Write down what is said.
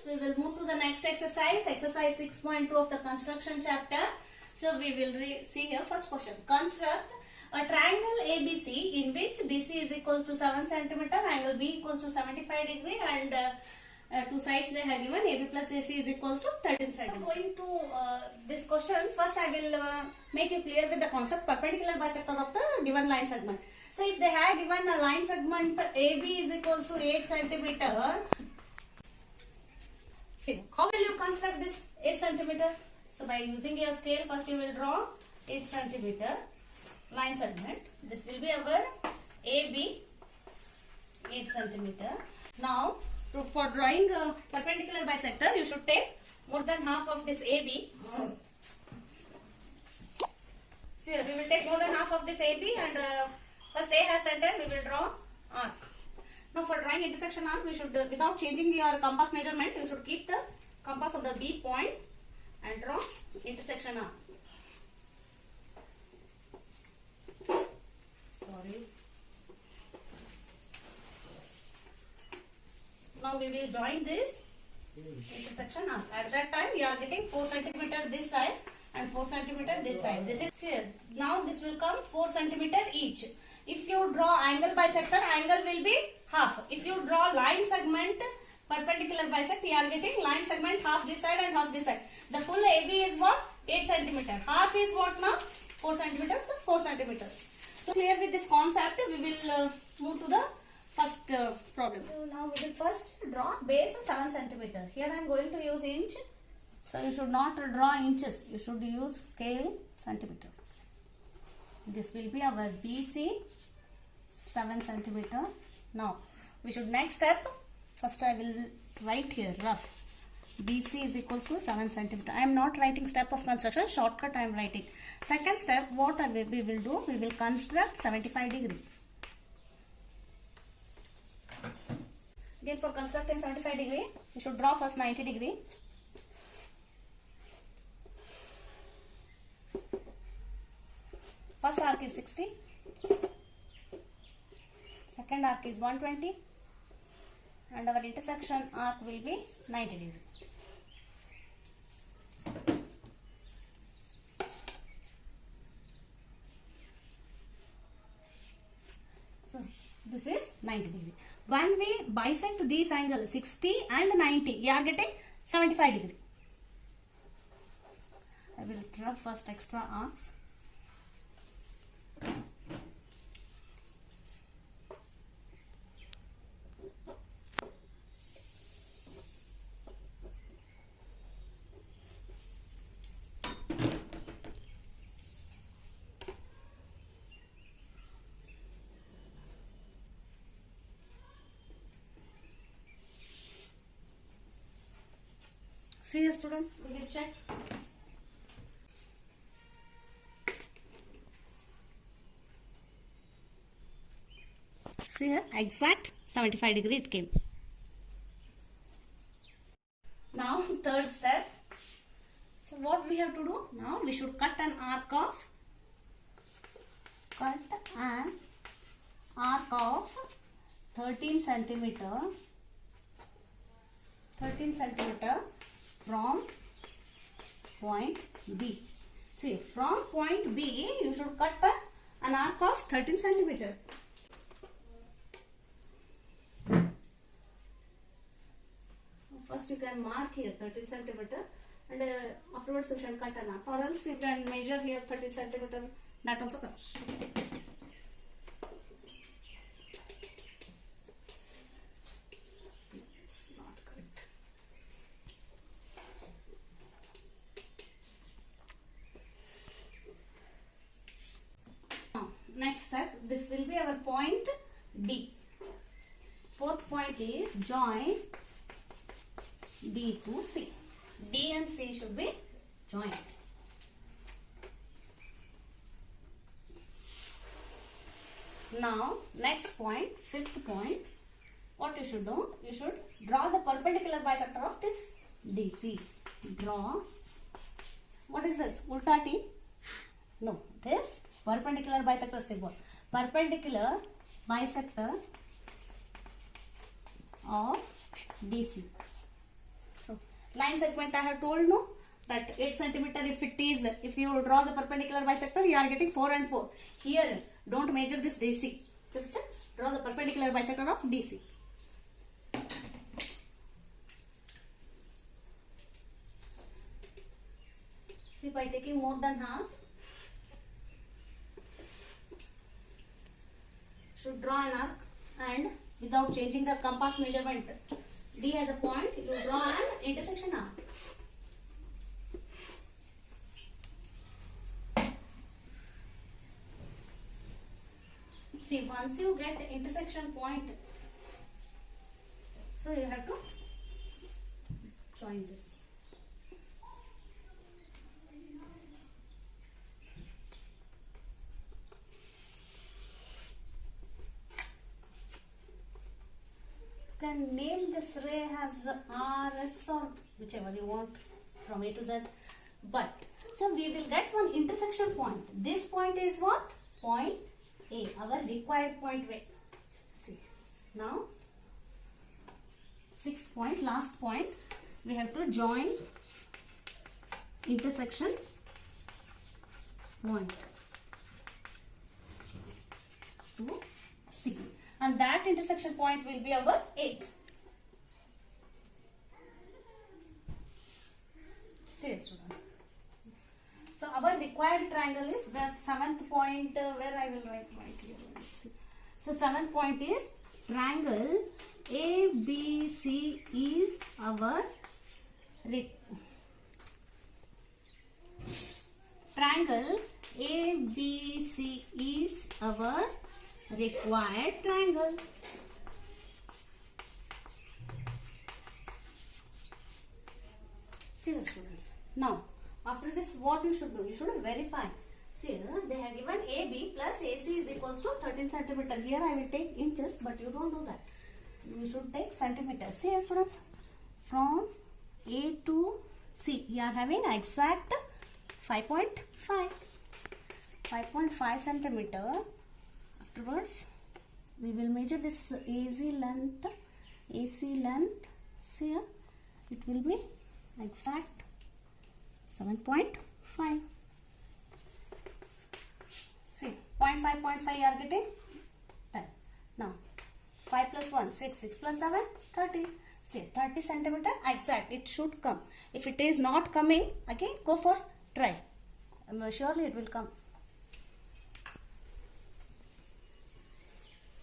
we will move to the next exercise, exercise 6.2 of the construction chapter. So we will see here first question. Construct a triangle ABC in which BC is equals to 7 centimeter, angle B equals to 75 degree, and two sides they have given AB plus AC is equals to 13 centimeter. Going to this question, first I will make you clear with the concept perpendicular bisector of the given line segment. So if they have given a line segment AB is equals to 8 centimeter, see how will you construct this 8 centimeter? So by using your scale, first you will draw 8 centimeter line segment. This will be our AB 8 centimeter. Now for drawing a perpendicular bisector, you should take more than half of this AB. See, we will take more than half of this AB, and first A has center, we will draw arc. Now for drawing intersection arc, we should, without changing your compass measurement, you should keep the compass of the B point and draw intersection arc. Sorry. Now we will join this intersection arc. At that time, you are getting 4 centimeter this side and 4 centimeter this side. This is here. Now this will come 4 centimeter each. If you draw angle bisector, angle will be half. If you draw line segment perpendicular bisect, you are getting line segment half this side and half this side. The full AB is what? 8 centimeter. Half is what now? 4 centimeter plus 4 centimeter. So clear with this concept, we will move to the first problem. So now we will first draw base 7 centimeter. Here I am going to use inch. So you should not draw inches. You should use scale centimeter. This will be our BC 7 centimeter. Now we should next step. First I will write here rough. BC is equals to 7 centimeter. I am not writing step of construction. Shortcut I am writing. Second step, what we will do? We will construct 75 degree. Again for constructing 75 degree, we should draw first 90 degree. First arc is 60. Second arc is 120. And our intersection arc will be 90 degree. So this is 90 degree. When we bisect these angles 60 and 90, you are getting 75 degree. I will draw first extra arcs. See here students, we will check. See here, exact 75 degree it came. Now third step. So what we have to do? Now we should cut an arc of 13 centimeter. 13 centimeter from point B. See, from point B, you should cut an arc of 13 centimeter. First you can mark here 13 centimeter, and afterwards you can cut an arc, or else you can measure here 13 centimeter, that also comes. Next step, this will be our point D. Fourth point is join D to C. D and C should be joined. Now, next point, fifth point, what you should do? You should draw the perpendicular bisector of this DC. Draw. What is this? Ulta T? No, this perpendicular bisector symbol. Perpendicular bisector of DC. line segment I have told no, that 8 centimeter if you draw the perpendicular bisector, you are getting 4 and 4. Here, don't measure this DC. Just draw the perpendicular bisector of DC. See, by taking more than half, should draw an arc, and without changing the compass measurement, D as a point, you draw an intersection arc. See, once you get intersection point, so you have to join this. You can name this ray as RS or whichever you want from A to Z. But, so we will get one intersection point. This point is what? Point A, our required point ray. See, now 6th point, last point, we have to join intersection point to C, and that intersection point will be our A. See, students. So our required triangle is the 7th point, where I will write right here. So 7th point is triangle ABC is our triangle ABC is our required triangle. See the students. Now, after this, what you should do? You should verify. See, they have given AB plus AC is equals to 13 centimeter. Here I will take inches, but you don't do that. You should take centimeters. See, students, from A to C, you are having exact 5.5. 5.5 centimeter. Afterwards, we will measure this AC length. See here, it will be exact 7.5. See, 0.5 you are getting 10. Now, 5 plus 1, 6, 6 plus 7, 30. See, 30 centimeter exact, it should come. If it is not coming, again go for try. Surely it will come.